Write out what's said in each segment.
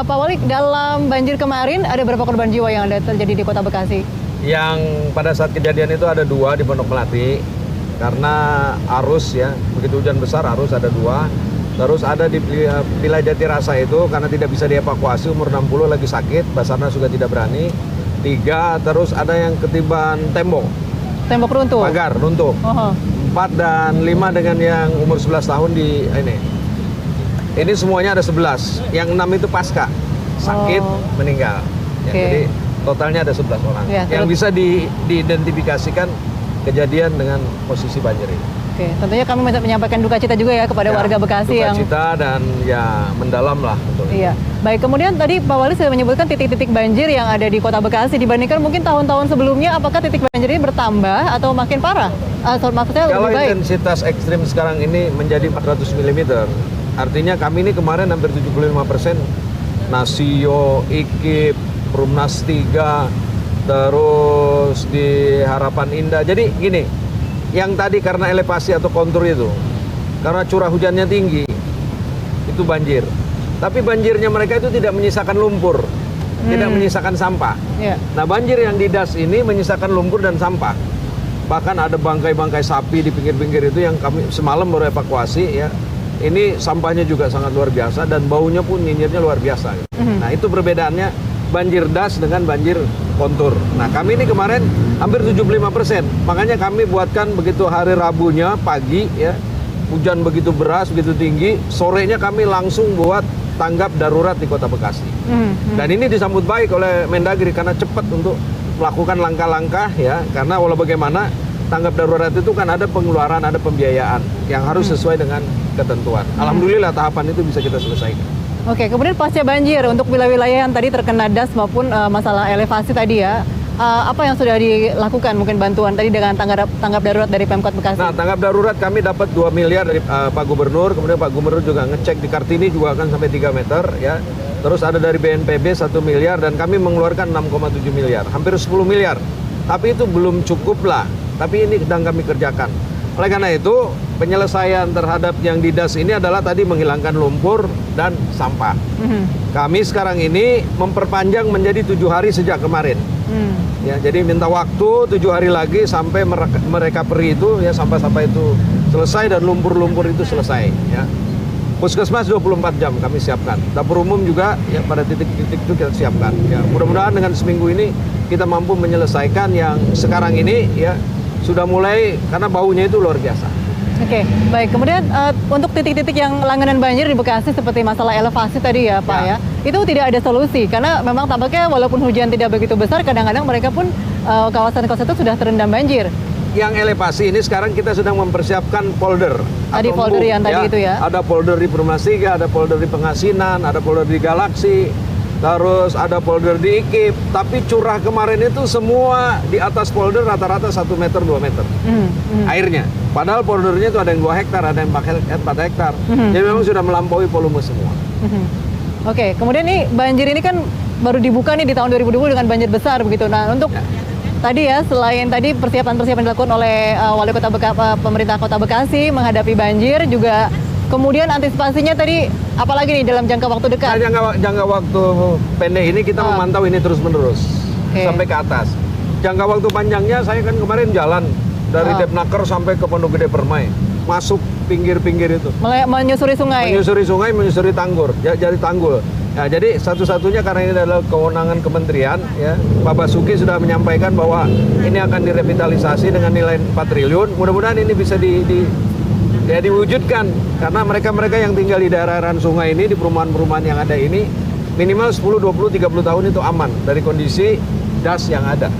Pak Wali, dalam banjir kemarin ada berapa korban jiwa yang ada terjadi di Kota Bekasi? Yang pada saat kejadian itu ada 2 di Pondok Melati karena arus ya, begitu hujan besar arus ada 2. Terus ada di Villa Jatirasa itu karena tidak bisa dievakuasi, umur 60 lagi sakit, Basarnas juga tidak berani. 3, terus ada yang ketiban tembok. Tembok runtuh? Pagar runtuh. 4 dan 5 dengan yang umur 11 tahun di ini. Ini semuanya ada 11. Yang 6 itu pasca sakit meninggal. Ya, jadi totalnya ada 11 orang. Ya, yang bisa diidentifikasikan kejadian dengan posisi banjir ini. Oke, tentunya kami menyampaikan duka cita juga ya kepada warga Bekasi duka cita dan ya mendalam lah. Iya. Baik, kemudian tadi Pak Wali sudah menyebutkan titik-titik banjir yang ada di Kota Bekasi dibandingkan mungkin tahun-tahun sebelumnya, apakah titik banjir ini bertambah atau makin parah? Maksudnya kalau lebih baik? Intensitas ekstrim sekarang ini menjadi 400 mm, artinya kami ini kemarin hampir 75% Nasio, Ikip, Perumnas 3, terus di Harapan Indah. Jadi gini, yang tadi karena elevasi atau kontur itu, karena curah hujannya tinggi, itu banjir. Tapi banjirnya mereka itu tidak menyisakan lumpur, tidak menyisakan sampah. Nah, banjir yang di Das ini menyisakan lumpur dan sampah. Bahkan ada bangkai-bangkai sapi di pinggir-pinggir itu yang kami semalam baru evakuasi ya. Ini sampahnya juga sangat luar biasa dan baunya pun nyinyirnya luar biasa. Nah, itu perbedaannya banjir Das dengan banjir kontur. Nah, kami ini kemarin hampir 75%. Makanya kami buatkan begitu hari Rabunya pagi ya, hujan begitu deras, begitu tinggi, sorenya kami langsung buat tanggap darurat di Kota Bekasi. Dan ini disambut baik oleh Mendagri karena cepat untuk melakukan langkah-langkah ya, karena walau bagaimana tanggap darurat itu kan ada pengeluaran, ada pembiayaan yang harus sesuai dengan ketentuan. Alhamdulillah tahapan itu bisa kita selesaikan. Oke, kemudian pasca banjir untuk wilayah-wilayah yang tadi terkena das maupun masalah elevasi tadi ya, apa yang sudah dilakukan mungkin bantuan tadi dengan tanggap darurat dari Pemkot Bekasi? Nah, tanggap darurat kami dapat 2 miliar dari Pak Gubernur, kemudian Pak Gubernur juga ngecek di Kartini juga akan sampai 3 meter ya. Terus ada dari BNPB 1 miliar dan kami mengeluarkan 6,7 miliar, hampir 10 miliar. Tapi itu belum cukup lah, tapi ini sedang kami kerjakan. Oleh karena itu, penyelesaian terhadap yang di Das ini adalah tadi menghilangkan lumpur dan sampah. Kami sekarang ini memperpanjang menjadi 7 hari sejak kemarin. Ya, jadi minta waktu 7 hari lagi sampai merecovery itu ya, sampah-sampah itu selesai dan lumpur-lumpur itu selesai. Ya. Puskesmas 24 jam kami siapkan. Dapur umum juga ya pada titik-titik itu kita siapkan. Ya, mudah-mudahan dengan seminggu ini kita mampu menyelesaikan yang sekarang ini ya. Sudah mulai karena baunya itu luar biasa. Oke, baik. Kemudian untuk titik-titik yang langganan banjir di Bekasi seperti masalah elevasi tadi ya Pak ya, itu tidak ada solusi karena memang tampaknya walaupun hujan tidak begitu besar, kadang-kadang mereka pun kawasan-kawasan itu sudah terendam banjir. Yang elevasi ini sekarang kita sedang mempersiapkan polder. Tadi polder yang tadi itu ya? Ada polder di Perumnas 3, ada polder di Pengasinan, ada polder di Galaksi. Terus ada polder di Ikip, tapi curah kemarin itu semua di atas polder rata-rata 1 meter, 2 meter airnya. Padahal poldernya itu ada yang 2 hektar, ada yang 4 hektar. Jadi memang sudah melampaui volume semua. Oke, kemudian nih banjir ini kan baru dibuka nih di tahun 2020 dengan banjir besar begitu. Nah, untuk tadi ya, selain tadi persiapan-persiapan dilakukan oleh Wali Kota pemerintah Kota Bekasi menghadapi banjir, juga kemudian antisipasinya tadi apalagi nih dalam jangka waktu dekat? Nah, jangka waktu pendek ini kita memantau ini terus-menerus sampai ke atas. Jangka waktu panjangnya saya kan kemarin jalan dari Depnaker sampai ke Pondok Gede Permai, masuk pinggir-pinggir itu. Menyusuri sungai? Menyusuri sungai, menyusuri jadi tanggul. Nah, jadi satu-satunya karena ini adalah kewenangan kementerian, ya, Pak Basuki sudah menyampaikan bahwa ini akan direvitalisasi dengan nilai 4 triliun. Mudah-mudahan ini bisa diwujudkan karena mereka-mereka yang tinggal di daerah sungai ini, di perumahan-perumahan yang ada ini minimal 10, 20, 30 tahun itu aman dari kondisi das yang ada.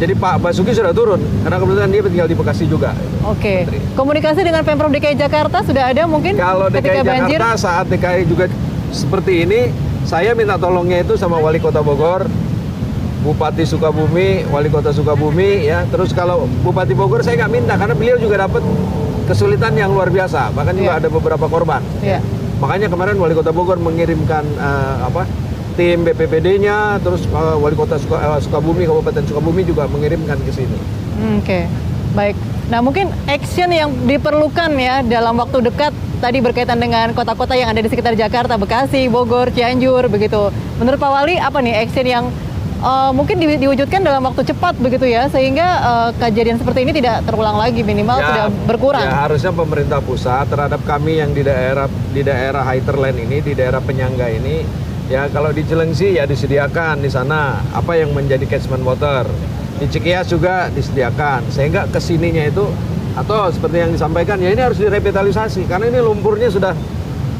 Jadi Pak Basuki sudah turun karena kebetulan dia tinggal di Bekasi juga. Oke. Komunikasi dengan Pemprov DKI Jakarta sudah ada mungkin? Kalau DKI Jakarta saat DKI juga seperti ini, saya minta tolongnya itu sama Wali Kota Bogor, Bupati Sukabumi, Wali Kota Sukabumi, ya. Terus kalau Bupati Bogor saya nggak minta karena beliau juga dapat kesulitan yang luar biasa, bahkan juga ada beberapa korban. Makanya kemarin Wali Kota Bogor mengirimkan tim BPBD-nya, terus Wali Kota Sukabumi, Kabupaten Sukabumi juga mengirimkan ke sini. Oke, baik. Nah mungkin action yang diperlukan ya dalam waktu dekat tadi berkaitan dengan kota-kota yang ada di sekitar Jakarta, Bekasi, Bogor, Cianjur, begitu. Menurut Pak Wali, apa nih action yang mungkin diwujudkan dalam waktu cepat begitu ya, sehingga kejadian seperti ini tidak terulang lagi, minimal sudah berkurang. Ya, harusnya pemerintah pusat terhadap kami yang di daerah hinterland ini, di daerah penyangga ini, ya kalau di Cilengsi ya disediakan di sana apa yang menjadi catchment water. Di Cikias juga disediakan, sehingga kesininya itu atau seperti yang disampaikan ya ini harus direvitalisasi karena ini lumpurnya sudah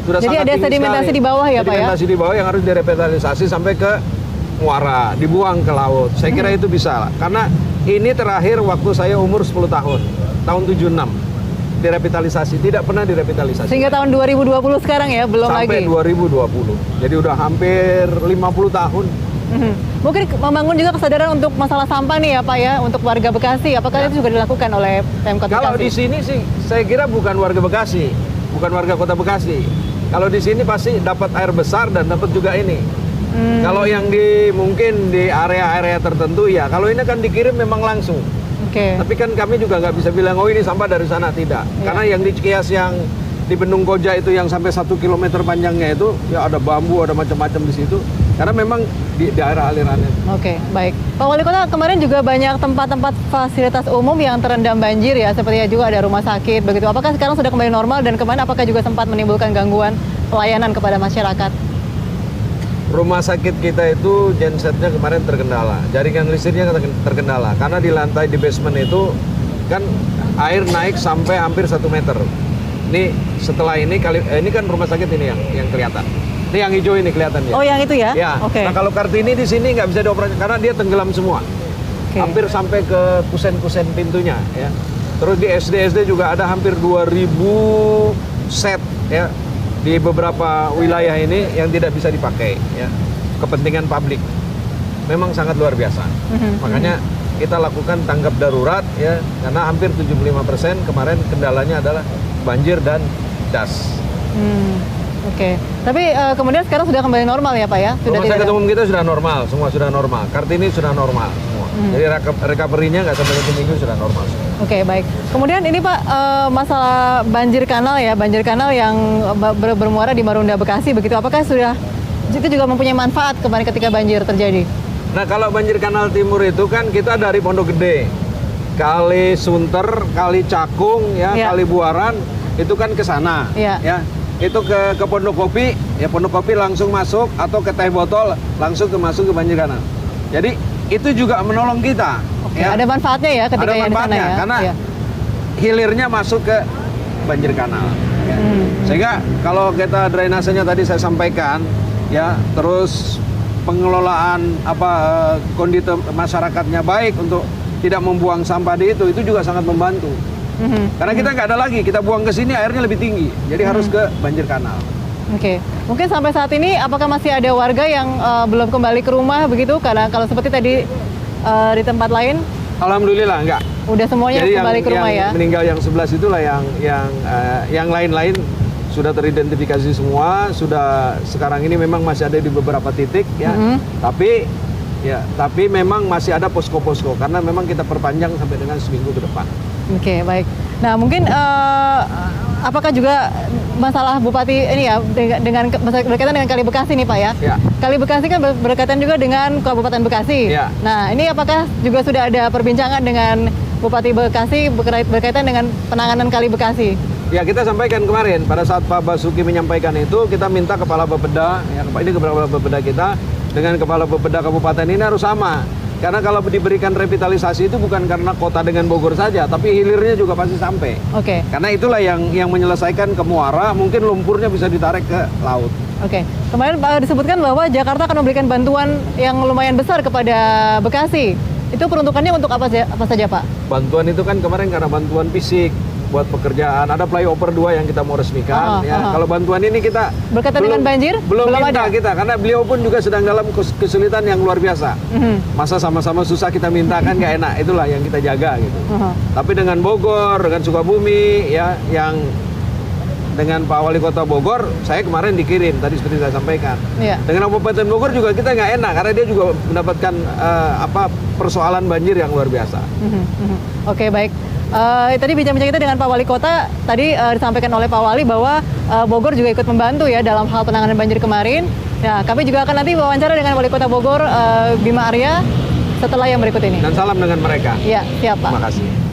Jadi sangat ada tinggi sedimentasi sekali. di bawah ya Pak ya? Sedimentasi di bawah yang harus direvitalisasi sampai ke muara, dibuang ke laut. Saya kira itu bisa lah. Karena ini terakhir waktu saya umur 10 tahun, tahun 76 direvitalisasi, tidak pernah direvitalisasi. Sehingga tahun 2020 sekarang ya, belum sampai lagi? 2020. Jadi udah hampir 50 tahun. Mungkin membangun juga kesadaran untuk masalah sampah nih ya Pak ya, untuk warga Bekasi. Apakah itu juga dilakukan oleh Pemkot Bekasi? Kalau di sini sih, saya kira bukan warga Bekasi, bukan warga kota Bekasi. Kalau di sini pasti dapat air besar dan dapat juga ini. Kalau yang mungkin di area-area tertentu ya, kalau ini kan dikirim memang langsung. Tapi kan kami juga nggak bisa bilang, oh ini sampah dari sana, tidak. Karena yang di Cikias yang di Bendung Koja itu yang sampai 1 kilometer panjangnya itu, ya ada bambu, ada macam-macam di situ. Karena memang di daerah alirannya. Baik. Pak Wali Kota, kemarin juga banyak tempat-tempat fasilitas umum yang terendam banjir ya, seperti juga ada rumah sakit, begitu. Apakah sekarang sudah kembali normal dan kemarin apakah juga sempat menimbulkan gangguan pelayanan kepada masyarakat? Rumah sakit kita itu gensetnya kemarin terkendala, jaringan listriknya terkendala. Karena di lantai di basement itu kan air naik sampai hampir 1 meter. Ini setelah ini kan rumah sakit ini yang kelihatan. Ini yang hijau ini kelihatan ya. Oh yang itu ya? Ya. Nah kalau Kartini di sini nggak bisa dioperasikan karena dia tenggelam semua. Hampir sampai ke kusen-kusen pintunya ya. Terus di SD juga ada hampir 2000 set ya di beberapa wilayah ini yang tidak bisa dipakai ya. Kepentingan publik. Memang sangat luar biasa. Makanya kita lakukan tanggap darurat ya karena hampir 75% kemarin kendalanya adalah banjir dan das. Tapi kemudian sekarang sudah kembali normal ya Pak ya? Rumah sakit umum kita sudah normal, semua sudah normal. Kartini sudah normal semua. Jadi recovery-nya nggak sampai 1 minggu sudah normal semua. Baik. Kemudian ini Pak, masalah banjir kanal ya, banjir kanal yang bermuara di Marunda Bekasi begitu. Apakah itu juga mempunyai manfaat kemarin ketika banjir terjadi? Nah kalau banjir kanal timur itu kan kita dari Pondok Gede, Kali Sunter, Kali Cakung, Kali Buaran, itu kan ke sana. Ya. Itu ke Pondok Kopi, ya Pondok Kopi langsung masuk atau ke Teh Botol langsung masuk ke banjir kanal. Jadi itu juga menolong kita. Ya. Ada manfaatnya ya ketika yang di sana ya. Karena hilirnya masuk ke banjir kanal. Ya. Sehingga kalau kita drainasenya tadi saya sampaikan, ya terus pengelolaan kondisi masyarakatnya baik untuk tidak membuang sampah di itu juga sangat membantu. Karena kita nggak ada lagi, kita buang ke sini airnya lebih tinggi, jadi harus ke banjir kanal. Mungkin sampai saat ini apakah masih ada warga yang belum kembali ke rumah begitu? Karena kalau seperti tadi di tempat lain? Alhamdulillah enggak. Udah semuanya jadi kembali ke rumah ya? Yang meninggal yang 11 itulah yang lain-lain sudah teridentifikasi semua, sudah sekarang ini memang masih ada di beberapa titik ya. Tapi memang masih ada posko-posko karena memang kita perpanjang sampai dengan seminggu ke depan. Baik. Nah, mungkin apakah juga masalah Bupati ini ya dengan berkaitan dengan Kali Bekasi nih Pak ya? Kali Bekasi kan berkaitan juga dengan Kabupaten Bekasi. Nah, ini apakah juga sudah ada perbincangan dengan Bupati Bekasi berkaitan dengan penanganan Kali Bekasi? Ya, kita sampaikan kemarin pada saat Pak Basuki menyampaikan itu, kita minta Kepala Bapeda, ini Kepala Bapeda kita dengan Kepala Bapeda Kabupaten ini harus sama. Karena kalau diberikan revitalisasi itu bukan karena kota dengan Bogor saja, tapi hilirnya juga pasti sampai. Karena itulah yang menyelesaikan ke muara, mungkin lumpurnya bisa ditarik ke laut. Kemarin Pak disebutkan bahwa Jakarta akan memberikan bantuan yang lumayan besar kepada Bekasi. Itu peruntukannya untuk apa saja Pak? Bantuan itu kan kemarin karena bantuan fisik buat pekerjaan, ada flyover 2 yang kita mau resmikan. Kalau bantuan ini kita berkaitan dengan banjir belum minta ada kita, karena beliau pun juga sedang dalam kesulitan yang luar biasa. Masa sama-sama susah kita minta kan nggak enak, itulah yang kita jaga gitu. Tapi dengan Bogor, dengan Sukabumi, ya yang dengan Pak Wali Kota Bogor, saya kemarin dikirim tadi seperti saya sampaikan. Dengan Kabupaten Bogor juga kita nggak enak karena dia juga mendapatkan persoalan banjir yang luar biasa. Baik. Tadi bincang-bincang kita dengan Pak Wali Kota, tadi disampaikan oleh Pak Wali bahwa Bogor juga ikut membantu ya dalam hal penanganan banjir kemarin. Ya, kami juga akan nanti wawancara dengan Wali Kota Bogor, Bima Arya, setelah yang berikut ini. Dan salam dengan mereka. Ya, siap Pak. Terima kasih.